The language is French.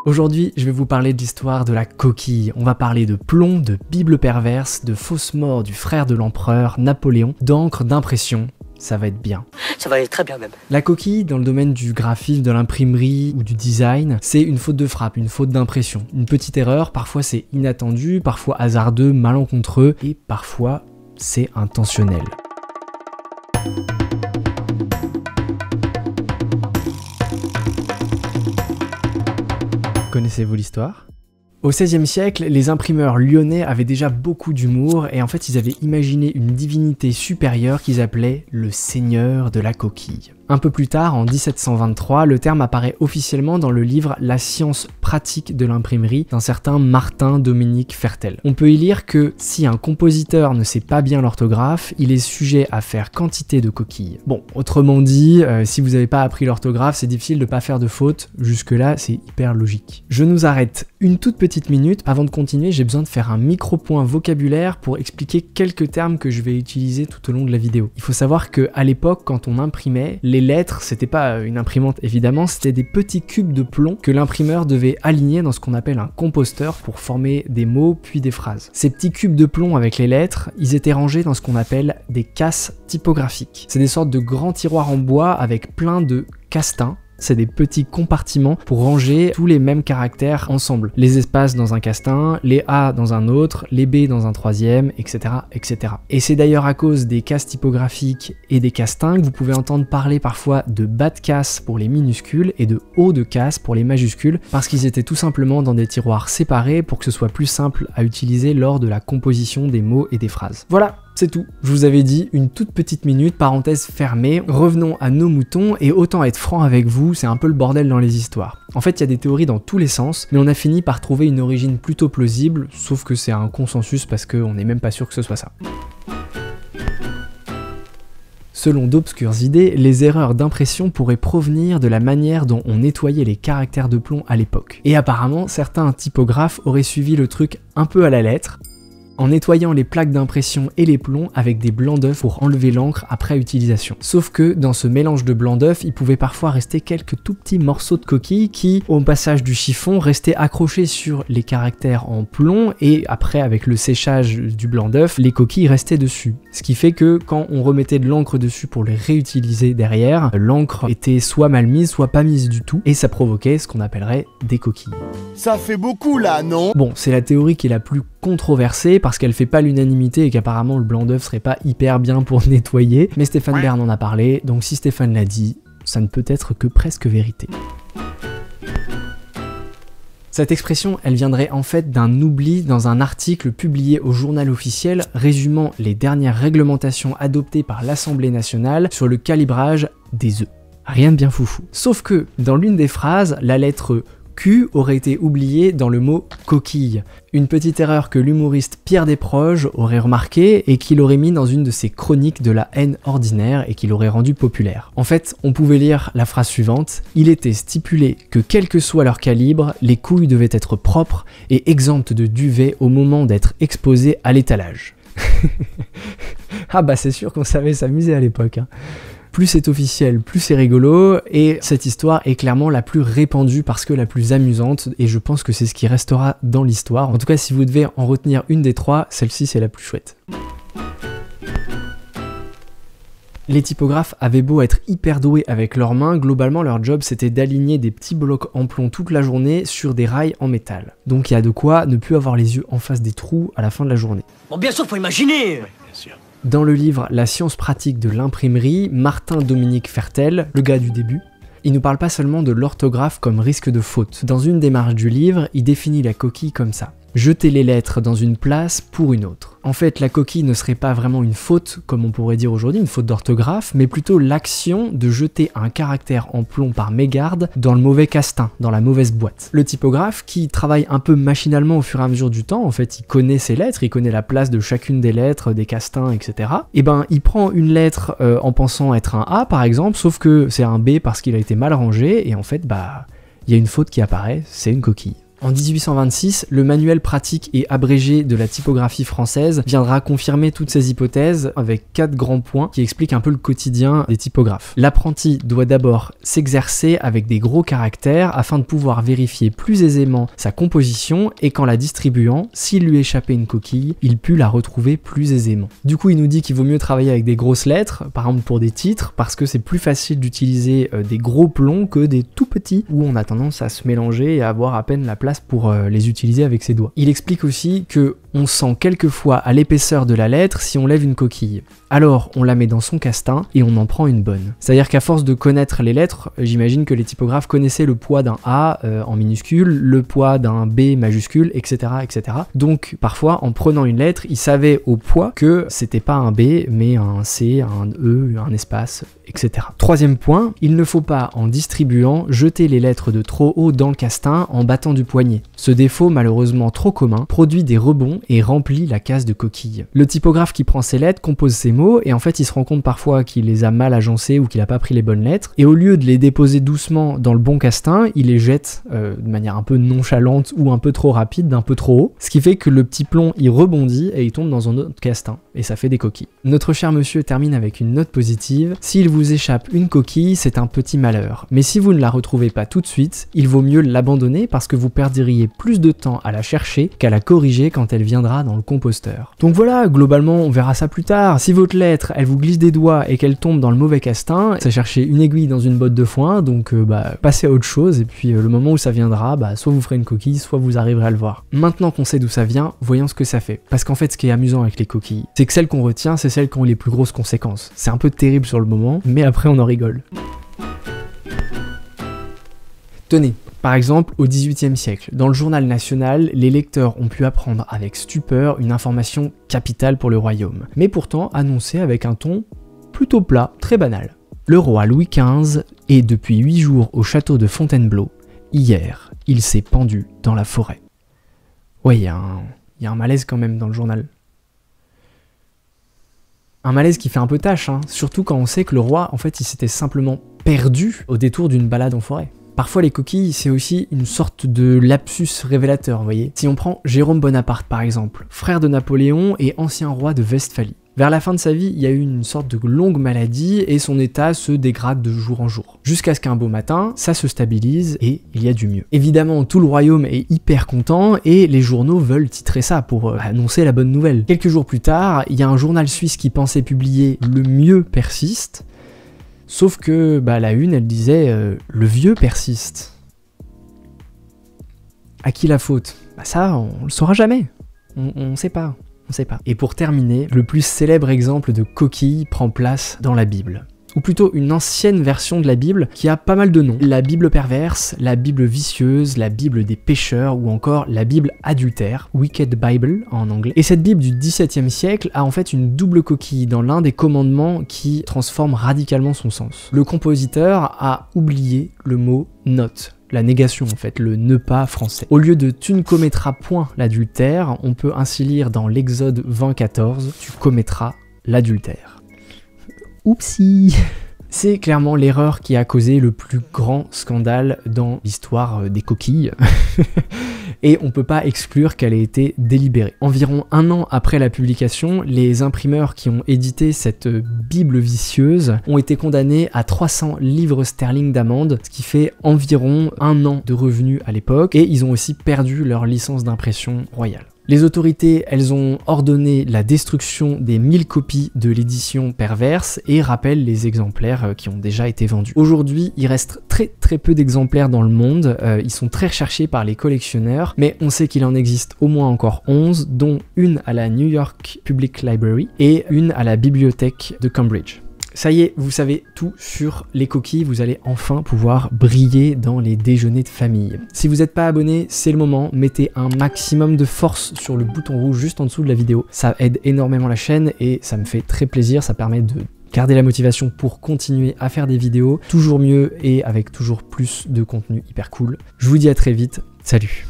Aujourd'hui, je vais vous parler de l'histoire de la coquille. On va parler de plomb, de Bible perverse, de fausses morts du frère de l'empereur, Napoléon, d'encre, d'impression. Ça va être bien. Ça va aller très bien même. La coquille, dans le domaine du graphisme, de l'imprimerie ou du design, c'est une faute de frappe, une faute d'impression. Une petite erreur, parfois c'est inattendu, parfois hasardeux, malencontreux, et parfois c'est intentionnel. Connaissez-vous l'histoire ? Au XVIe siècle, les imprimeurs lyonnais avaient déjà beaucoup d'humour et en fait ils avaient imaginé une divinité supérieure qu'ils appelaient le Seigneur de la coquille. Un peu plus tard, en 1723, le terme apparaît officiellement dans le livre La science pratique de l'imprimerie d'un certain Martin Dominique Fertel. On peut y lire que si un compositeur ne sait pas bien l'orthographe, il est sujet à faire quantité de coquilles. Bon, autrement dit, si vous n'avez pas appris l'orthographe, c'est difficile de pas faire de fautes. Jusque-là, c'est hyper logique. Je nous arrête une toute petite minute. Avant de continuer, j'ai besoin de faire un micro-point vocabulaire pour expliquer quelques termes que je vais utiliser tout au long de la vidéo. Il faut savoir qu'à l'époque, quand on imprimait, les lettres, c'était pas une imprimante évidemment, c'était des petits cubes de plomb que l'imprimeur devait aligner dans ce qu'on appelle un composteur pour former des mots puis des phrases. Ces petits cubes de plomb avec les lettres, ils étaient rangés dans ce qu'on appelle des casses typographiques. C'est des sortes de grands tiroirs en bois avec plein de castins. C'est des petits compartiments pour ranger tous les mêmes caractères ensemble. Les espaces dans un castin, les A dans un autre, les B dans un troisième, etc. etc. Et c'est d'ailleurs à cause des cases typographiques et des castins que vous pouvez entendre parler parfois de bas de casse pour les minuscules et de haut de casse pour les majuscules, parce qu'ils étaient tout simplement dans des tiroirs séparés pour que ce soit plus simple à utiliser lors de la composition des mots et des phrases. Voilà! C'est tout. Je vous avais dit une toute petite minute, parenthèse fermée. Revenons à nos moutons et autant être franc avec vous, c'est un peu le bordel dans les histoires. En fait, il y a des théories dans tous les sens, mais on a fini par trouver une origine plutôt plausible, sauf que c'est un consensus parce qu'on n'est même pas sûr que ce soit ça. Selon d'obscures idées, les erreurs d'impression pourraient provenir de la manière dont on nettoyait les caractères de plomb à l'époque. Et apparemment, certains typographes auraient suivi le truc un peu à la lettre, en nettoyant les plaques d'impression et les plombs avec des blancs d'œufs pour enlever l'encre après utilisation. Sauf que dans ce mélange de blancs d'œufs, il pouvait parfois rester quelques tout petits morceaux de coquille qui, au passage du chiffon, restaient accrochés sur les caractères en plomb et après, avec le séchage du blanc d'œuf, les coquilles restaient dessus. Ce qui fait que quand on remettait de l'encre dessus pour les réutiliser derrière, l'encre était soit mal mise, soit pas mise du tout et ça provoquait ce qu'on appellerait des coquilles. Ça fait beaucoup là, non ? Bon, c'est la théorie qui est la plus controversée parce qu'elle fait pas l'unanimité et qu'apparemment le blanc d'œuf serait pas hyper bien pour nettoyer, mais Stéphane Bern en a parlé, donc si Stéphane l'a dit, ça ne peut être que presque vérité. Cette expression, elle viendrait en fait d'un oubli dans un article publié au journal officiel résumant les dernières réglementations adoptées par l'Assemblée nationale sur le calibrage des œufs. Rien de bien foufou. Sauf que, dans l'une des phrases, la lettre Q aurait été oublié dans le mot coquille. Une petite erreur que l'humoriste Pierre Desproges aurait remarqué et qu'il aurait mis dans une de ses chroniques de la haine ordinaire et qu'il aurait rendu populaire. En fait, on pouvait lire la phrase suivante: il était stipulé que quel que soit leur calibre, les couilles devaient être propres et exemptes de duvet au moment d'être exposées à l'étalage. Ah bah c'est sûr qu'on savait s'amuser à l'époque, hein. Plus c'est officiel, plus c'est rigolo, et cette histoire est clairement la plus répandue parce que la plus amusante, et je pense que c'est ce qui restera dans l'histoire. En tout cas, si vous devez en retenir une des trois, celle-ci c'est la plus chouette. Les typographes avaient beau être hyper doués avec leurs mains, globalement leur job c'était d'aligner des petits blocs en plomb toute la journée sur des rails en métal. Donc il y a de quoi ne plus avoir les yeux en face des trous à la fin de la journée. Bon, bien sûr, faut imaginer. Bien sûr. Dans le livre La science pratique de l'imprimerie, Martin Dominique Fertel, le gars du début, il nous parle pas seulement de l'orthographe comme risque de faute. Dans une démarche du livre, il définit la coquille comme ça: jeter les lettres dans une place pour une autre. En fait, la coquille ne serait pas vraiment une faute, comme on pourrait dire aujourd'hui, une faute d'orthographe, mais plutôt l'action de jeter un caractère en plomb par mégarde dans le mauvais castin, dans la mauvaise boîte. Le typographe, qui travaille un peu machinalement au fur et à mesure du temps, en fait, il connaît ses lettres, il connaît la place de chacune des lettres, des castins, etc. Et ben, il prend une lettre en pensant être un A, par exemple, sauf que c'est un B parce qu'il a été mal rangé, et en fait, bah, il y a une faute qui apparaît, c'est une coquille. En 1826, le manuel pratique et abrégé de la typographie française viendra confirmer toutes ces hypothèses avec 4 grands points qui expliquent un peu le quotidien des typographes. L'apprenti doit d'abord s'exercer avec des gros caractères afin de pouvoir vérifier plus aisément sa composition et qu'en la distribuant, s'il lui échappait une coquille, il put la retrouver plus aisément. Du coup, il nous dit qu'il vaut mieux travailler avec des grosses lettres, par exemple pour des titres, parce que c'est plus facile d'utiliser des gros plombs que des tout petits où on a tendance à se mélanger et à avoir à peine la place pour les utiliser avec ses doigts. Il explique aussi que on sent quelquefois à l'épaisseur de la lettre si on lève une coquille. Alors on la met dans son castin et on en prend une bonne. C'est-à-dire qu'à force de connaître les lettres, j'imagine que les typographes connaissaient le poids d'un A en minuscule, le poids d'un B majuscule, etc., etc. Donc parfois en prenant une lettre, ils savaient au poids que c'était pas un B mais un C, un E, un espace, etc. Troisième point, il ne faut pas en distribuant jeter les lettres de trop haut dans le castin en battant du poignet. Ce défaut malheureusement trop commun produit des rebonds et remplit la case de coquilles. Le typographe qui prend ces lettres compose ces mots et en fait il se rend compte parfois qu'il les a mal agencés ou qu'il a pas pris les bonnes lettres et au lieu de les déposer doucement dans le bon castin, il les jette de manière un peu nonchalante ou un peu trop rapide, d'un peu trop haut, ce qui fait que le petit plomb il rebondit et il tombe dans un autre castin et ça fait des coquilles. Notre cher monsieur termine avec une note positive. S'il vous échappe une coquille, c'est un petit malheur, mais si vous ne la retrouvez pas tout de suite, il vaut mieux l'abandonner parce que vous perdriez plus de temps à la chercher qu'à la corriger quand elle viendra dans le composteur. Donc voilà, globalement on verra ça plus tard. Si votre lettre elle vous glisse des doigts et qu'elle tombe dans le mauvais castin, c'est chercher une aiguille dans une botte de foin, donc passez à autre chose et puis le moment où ça viendra, soit vous ferez une coquille, soit vous arriverez à le voir. Maintenant qu'on sait d'où ça vient, voyons ce que ça fait. Parce qu'en fait ce qui est amusant avec les coquilles, c'est que celles qu'on retient, c'est celles qui ont les plus grosses conséquences. C'est un peu terrible sur le moment, mais après on en rigole. Tenez, par exemple, au XVIIIe siècle, dans le journal national, les lecteurs ont pu apprendre avec stupeur une information capitale pour le royaume, mais pourtant annoncée avec un ton plutôt plat, très banal. Le roi Louis XV est depuis 8 jours au château de Fontainebleau. Hier, il s'est pendu dans la forêt. Ouais, il y a un malaise quand même dans le journal. Un malaise qui fait un peu tâche, surtout quand on sait que le roi, en fait, il s'était simplement perdu au détour d'une balade en forêt. Parfois les coquilles, c'est aussi une sorte de lapsus révélateur, vous voyez. Si on prend Jérôme Bonaparte par exemple, frère de Napoléon et ancien roi de Westphalie. Vers la fin de sa vie, il y a eu une sorte de longue maladie et son état se dégrade de jour en jour. Jusqu'à ce qu'un beau matin, ça se stabilise et il y a du mieux. Évidemment, tout le royaume est hyper content et les journaux veulent titrer ça pour annoncer la bonne nouvelle. Quelques jours plus tard, il y a un journal suisse qui pensait publier « Le mieux persiste », sauf que la une, elle disait le vieux persiste. À qui la faute? Ça, on le saura jamais. On sait pas. On sait pas. Et pour terminer, le plus célèbre exemple de coquille prend place dans la Bible. Ou plutôt une ancienne version de la Bible qui a pas mal de noms. La Bible perverse, la Bible vicieuse, la Bible des pécheurs ou encore la Bible adultère, Wicked Bible en anglais. Et cette Bible du XVIIe siècle a en fait une double coquille dans l'un des commandements qui transforme radicalement son sens. Le compositeur a oublié le mot note. La négation en fait, le ne pas français. Au lieu de tu ne commettras point l'adultère, on peut ainsi lire dans l'Exode 20:14, tu commettras l'adultère. Oupsie. C'est clairement l'erreur qui a causé le plus grand scandale dans l'histoire des coquilles. Et on peut pas exclure qu'elle ait été délibérée. Environ 1 an après la publication, les imprimeurs qui ont édité cette Bible vicieuse ont été condamnés à 300 livres sterling d'amende, ce qui fait environ 1 an de revenus à l'époque, et ils ont aussi perdu leur licence d'impression royale. Les autorités, elles ont ordonné la destruction des 1000 copies de l'édition perverse et rappellent les exemplaires qui ont déjà été vendus. Aujourd'hui, il reste très peu d'exemplaires dans le monde, ils sont très recherchés par les collectionneurs, mais on sait qu'il en existe au moins encore 11, dont une à la New York Public Library et une à la bibliothèque de Cambridge. Ça y est, vous savez tout sur les coquilles, vous allez enfin pouvoir briller dans les déjeuners de famille. Si vous n'êtes pas abonné, c'est le moment, mettez un maximum de force sur le bouton rouge juste en dessous de la vidéo. Ça aide énormément la chaîne et ça me fait très plaisir, ça permet de garder la motivation pour continuer à faire des vidéos toujours mieux et avec toujours plus de contenu hyper cool. Je vous dis à très vite, salut!